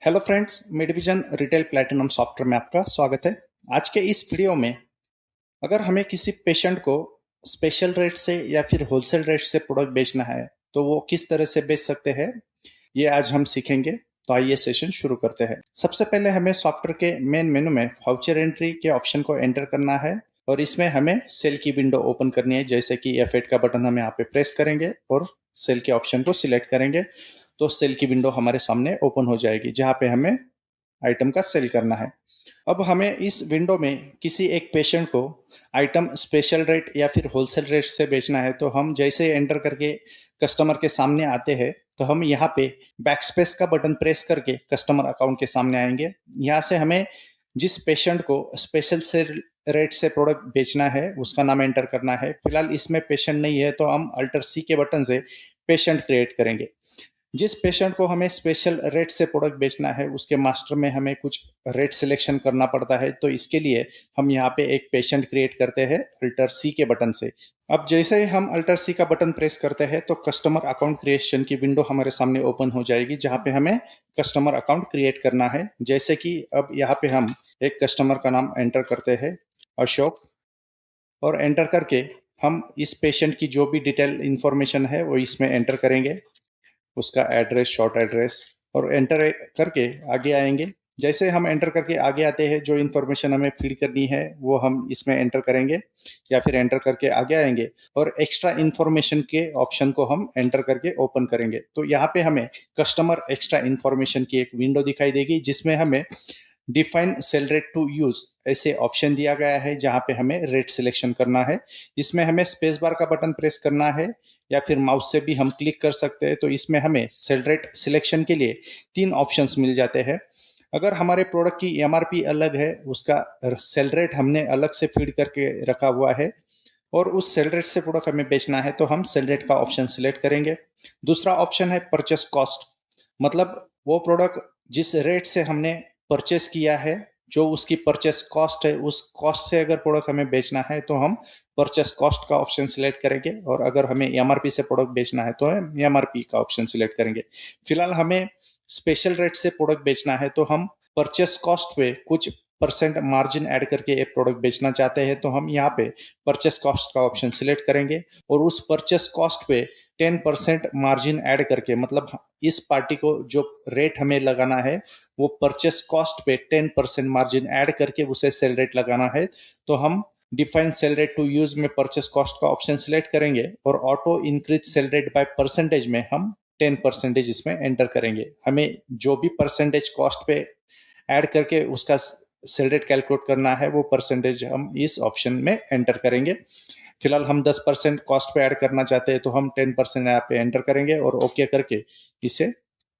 Hello friends, Midvision retail platinum software में आपका स्वागत है। आज के इस वीडियो में अगर हमें किसी पेशेंट को स्पेशल रेट से या फिर होलसेल रेट से प्रोडक्ट बेचना है तो वो किस तरह से बेच सकते हैं, ये आज हम सीखेंगे। तो आइए सेशन शुरू करते हैं। सबसे पहले हमें सॉफ्टवेयर के मेन मेनू में वाउचर एंट्री के ऑप्शन को एंटर करना है और इसमें हमें सेल की विंडो ओपन करनी है। जैसे कि F8 का बटन हम यहाँ पे प्रेस करेंगे और सेल के ऑप्शन को सिलेक्ट करेंगे तो सेल की विंडो हमारे सामने ओपन हो जाएगी जहाँ पे हमें आइटम का सेल करना है। अब हमें इस विंडो में किसी एक पेशेंट को आइटम स्पेशल रेट या फिर होलसेल रेट से बेचना है तो हम जैसे एंटर करके कस्टमर के सामने आते हैं तो हम यहाँ पे बैकस्पेस का बटन प्रेस करके कस्टमर अकाउंट के सामने आएंगे। यहाँ से हमें जिस पेशेंट को स्पेशल सेल रेट से प्रोडक्ट बेचना है उसका नाम एंटर करना है। फिलहाल इसमें पेशेंट नहीं है तो हम अल्टर सी के बटन से पेशेंट क्रिएट करेंगे। जिस पेशेंट को हमें स्पेशल रेट से प्रोडक्ट बेचना है उसके मास्टर में हमें कुछ रेट सिलेक्शन करना पड़ता है, तो इसके लिए हम यहाँ पे एक पेशेंट क्रिएट करते हैं अल्टर सी के बटन से। अब जैसे ही हम अल्टर सी का बटन प्रेस करते हैं तो कस्टमर अकाउंट क्रिएशन की विंडो हमारे सामने ओपन हो जाएगी जहाँ पे हमें कस्टमर अकाउंट क्रिएट करना है। जैसे कि अब यहाँ पे हम एक कस्टमर का नाम एंटर करते हैं अशोक, और एंटर करके हम इस पेशेंट की जो भी डिटेल इंफॉर्मेशन है वो इसमें एंटर करेंगे, उसका एड्रेस, शॉर्ट एड्रेस, और एंटर करके आगे आएंगे। जैसे हम एंटर करके आगे आते हैं जो इन्फॉर्मेशन हमें फीड करनी है वो हम इसमें एंटर करेंगे या फिर एंटर करके आगे आएंगे और एक्स्ट्रा इन्फॉर्मेशन के ऑप्शन को हम एंटर करके ओपन करेंगे। तो यहाँ पे हमें कस्टमर एक्स्ट्रा इन्फॉर्मेशन की एक विंडो दिखाई देगी जिसमें हमें define sale rate to use ऐसे ऑप्शन दिया गया है जहां पे हमें रेट सिलेक्शन करना है। इसमें हमें स्पेस बार का बटन प्रेस करना है या फिर माउस से भी हम क्लिक कर सकते हैं। तो इसमें हमें सेल रेट सिलेक्शन के लिए 3 ऑप्शंस मिल जाते हैं। अगर हमारे प्रोडक्ट की एमआरपी अलग है, उसका सेल रेट हमने अलग से फीड करके रखा हुआ है और उस सेल रेट से प्रोडक्ट हमें बेचना है तो हम सेल रेट का ऑप्शन सिलेक्ट करेंगे। दूसरा ऑप्शन है परचेस कॉस्ट, मतलब वो प्रोडक्ट जिस रेट से हमने परचेस किया है, जो उसकी परचेस कॉस्ट है, उस कॉस्ट से अगर प्रोडक्ट हमें बेचना है तो हम परचेस कॉस्ट का ऑप्शन सिलेक्ट करेंगे, और अगर हमें एमआरपी से प्रोडक्ट बेचना है तो हम एमआरपी का ऑप्शन सिलेक्ट करेंगे। फिलहाल हमें स्पेशल रेट से प्रोडक्ट बेचना है तो हम परचेस कॉस्ट पे कुछ परसेंट मार्जिन ऐड करके एक प्रोडक्ट बेचना चाहते हैं तो हम यहाँ पे परचेस कॉस्ट का ऑप्शन सिलेक्ट करेंगे और उस परचेस कॉस्ट पे 10% मार्जिन ऐड करके, मतलब इस पार्टी को जो रेट हमें लगाना है वो परचेस कॉस्ट पे 10% मार्जिन ऐड करके उसे सेल रेट लगाना है। तो हम define sale rate to use में परचेस कॉस्ट का ऑप्शन सिलेक्ट करेंगे और auto increase sale rate by percentage में हम 10% इसमें एंटर करेंगे। हमें जो भी परसेंटेज कॉस्ट पे ऐड करके उसका सेल रेट कैलकुलेट करना है वो परसेंटेज हम इस ऑप्शन में एंटर करेंगे। फिलहाल हम 10% कॉस्ट पे ऐड करना चाहते हैं तो हम 10% यहाँ पे एंटर करेंगे और ओके करके इसे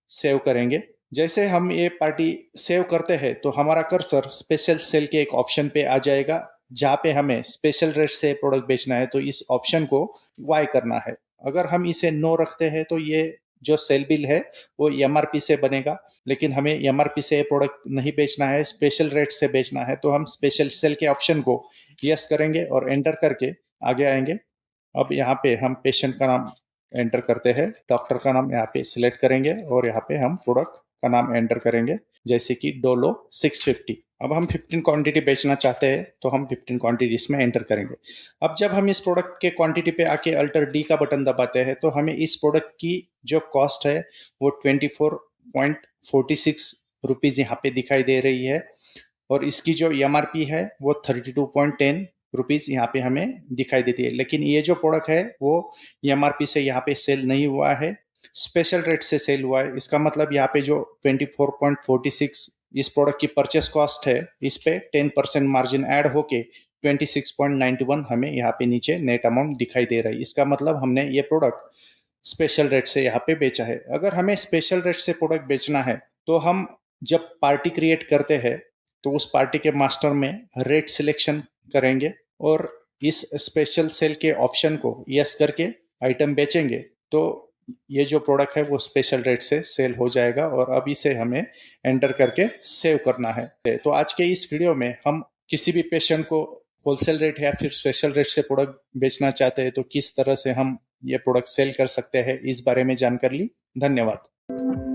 सेव करेंगे। जैसे हम ये पार्टी सेव करते हैं तो हमारा कर्सर स्पेशल सेल के एक ऑप्शन पे आ जाएगा जहाँ पे हमें स्पेशल रेट से प्रोडक्ट बेचना है तो इस ऑप्शन को वाई करना है। अगर हम इसे नो रखते हैं तो ये जो सेल बिल है वो एमआरपी से बनेगा, लेकिन हमें एमआरपी से प्रोडक्ट नहीं बेचना है, स्पेशल रेट से बेचना है, तो हम स्पेशल सेल के ऑप्शन को यस करेंगे और एंटर करके आगे आएंगे। अब यहाँ पे हम पेशेंट का नाम एंटर करते हैं, डॉक्टर का नाम यहाँ पे सिलेक्ट करेंगे और यहाँ पे हम प्रोडक्ट का नाम एंटर करेंगे जैसे कि डोलो 650। अब हम 15 क्वांटिटी बेचना चाहते हैं तो हम 15 क्वांटिटी इसमें एंटर करेंगे। अब जब हम इस प्रोडक्ट के क्वांटिटी पे आके अल्टर डी का बटन दबाते हैं तो हमें इस प्रोडक्ट की जो कॉस्ट है वो 24.46 रुपीज़ यहाँ पे दिखाई दे रही है और इसकी जो एमआरपी है वो 32.10 रुपीज़ यहाँ पे हमें दिखाई देती है। लेकिन ये जो प्रोडक्ट है वो एमआरपी से यहाँ पे सेल नहीं हुआ है, स्पेशल रेट से सेल हुआ है। इसका मतलब यहाँ पे जो 24.46 इस प्रोडक्ट की परचेस कॉस्ट है, इस पे 10% मार्जिन ऐड होके 26.91 हमें यहाँ पे नीचे नेट अमाउंट दिखाई दे रहा है। इसका मतलब हमने ये प्रोडक्ट स्पेशल रेट से यहाँ पे बेचा है। अगर हमें स्पेशल रेट से प्रोडक्ट बेचना है तो हम जब पार्टी क्रिएट करते हैं तो उस पार्टी के मास्टर में रेट सिलेक्शन करेंगे और इस स्पेशल सेल के ऑप्शन को यस करके आइटम बेचेंगे तो ये जो प्रोडक्ट है वो स्पेशल रेट से सेल हो जाएगा और अब इसे हमें एंटर करके सेव करना है। तो आज के इस वीडियो में हम किसी भी पेशेंट को होलसेल रेट या फिर स्पेशल रेट से प्रोडक्ट बेचना चाहते हैं तो किस तरह से हम ये प्रोडक्ट सेल कर सकते हैं इस बारे में जानकारी ली। धन्यवाद।